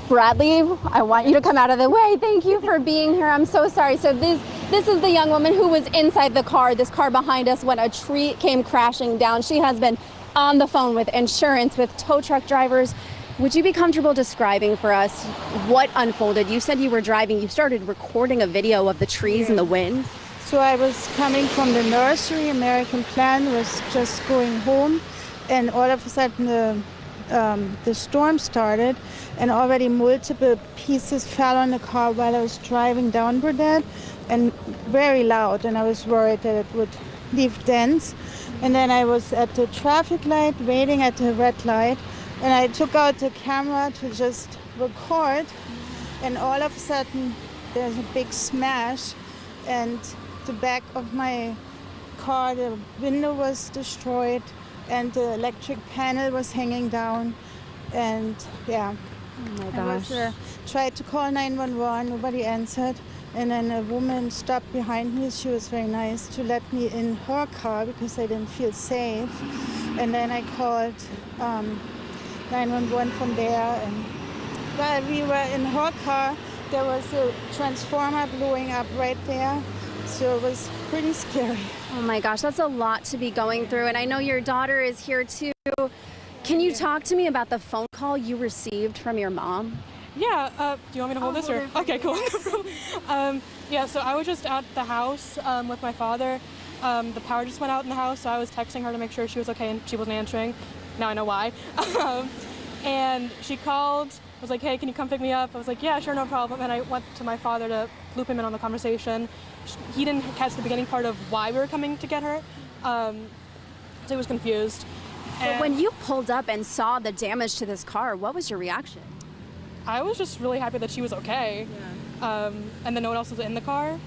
Bradley, I want you to come out of the way. Thank you for being here. I'm so sorry. So this is the young woman who was inside the car, this car behind us, when a tree came crashing down. She has been on the phone with insurance, with tow truck drivers. Would you be comfortable describing for us what unfolded? You said you were driving. You started recording a video of the trees and the wind. So I was coming from the nursery. American Plan was just going home, and all of a sudden the storm started, and already multiple pieces fell on the car while I was driving down Burdett, and very loud, and I was worried that it would leave dents. And then I was at the traffic light, waiting at the red light, and I took out the camera to just record, and all of a sudden there's a big smash, and the back of my car, the window was destroyed, and the electric panel was hanging down, and yeah. Oh my gosh. I tried to call 911, nobody answered, and then a woman stopped behind me. She was very nice to let me in her car because I didn't feel safe, and then I called 911 from there, and while we were in her car, there was a transformer blowing up right there. So it was pretty scary. Oh my gosh, that's a lot to be going through. And I know your daughter is here too. Can you talk to me about the phone call you received from your mom? Yeah, do you want me to hold this or? Okay, cool. Yeah, so I was just at the house with my father. The power just went out in the house, so I was texting her to make sure she was okay, and she wasn't answering. Now I know why. And she called, was like, hey, can you come pick me up? I was like, yeah, sure, no problem. And I went to my father to loop him in on the conversation. He didn't catch the beginning part of why we were coming to get her, so he was confused. But when you pulled up and saw the damage to this car, what was your reaction? I was just really happy that she was okay, and then no one else was in the car.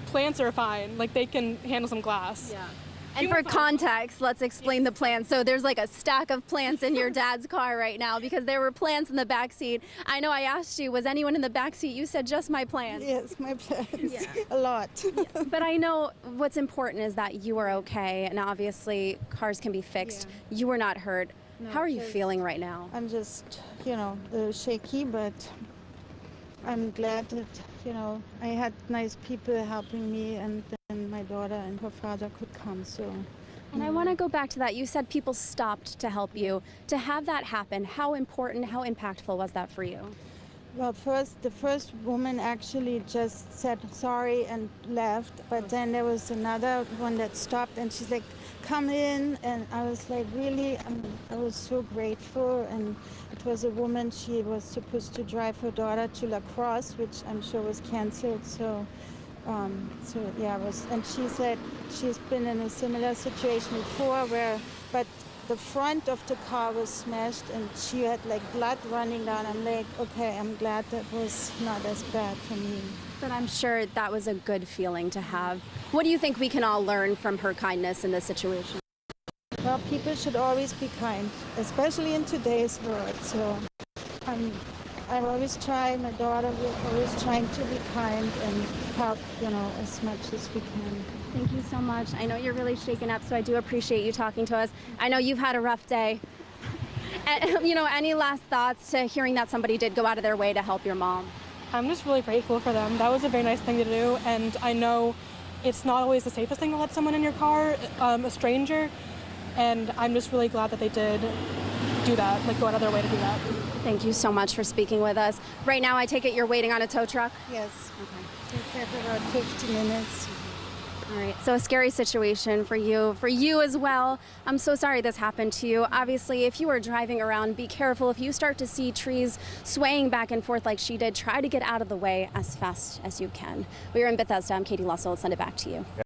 Plants are fine, like they can handle some glass. Yeah. And for context, let's explain the plants. So there's like a stack of plants in your dad's car right now because there were plants in the back seat. I know I asked you, was anyone in the back seat? You said just my plants. Yes, my plants. Yeah. A lot. Yeah. But I know what's important is that you are okay, and obviously cars can be fixed. Yeah. You were not hurt. No, how are you feeling right now? I'm just, shaky, but I'm glad that, I had nice people helping me, and then my daughter and her father could come, so. And I want to go back to that. You said people stopped to help you. To have that happen, how important, how impactful was that for you? Well, the first woman actually just said sorry and left, but then there was another one that stopped, and she's like, come in, and I was like, really, I was so grateful. And it was a woman, she was supposed to drive her daughter to La Crosse, which I'm sure was canceled, so yeah, and she said she's been in a similar situation before but the front of the car was smashed and she had like blood running down. I'm like, okay, I'm glad that was not as bad for me. But I'm sure that was a good feeling to have. What do you think we can all learn from her kindness in this situation? Well, people should always be kind, especially in today's world. So I always try, my daughter, we're always trying to be kind and help, as much as we can. Thank you so much. I know you're really shaken up, so I do appreciate you talking to us. I know you've had a rough day. Any last thoughts to hearing that somebody did go out of their way to help your mom? I'm just really grateful for them. That was a very nice thing to do, and I know it's not always the safest thing to let someone in your car, a stranger, and I'm just really glad that they did do that, like go out of their way to do that. Thank you so much for speaking with us. Right now, I take it you're waiting on a tow truck? Yes. Okay. It took about 50 minutes. All right, so a scary situation for you as well. I'm so sorry this happened to you. Obviously, if you are driving around, be careful. If you start to see trees swaying back and forth like she did, try to get out of the way as fast as you can. We are in Bethesda. I'm Katie Lussell. I'll send it back to you.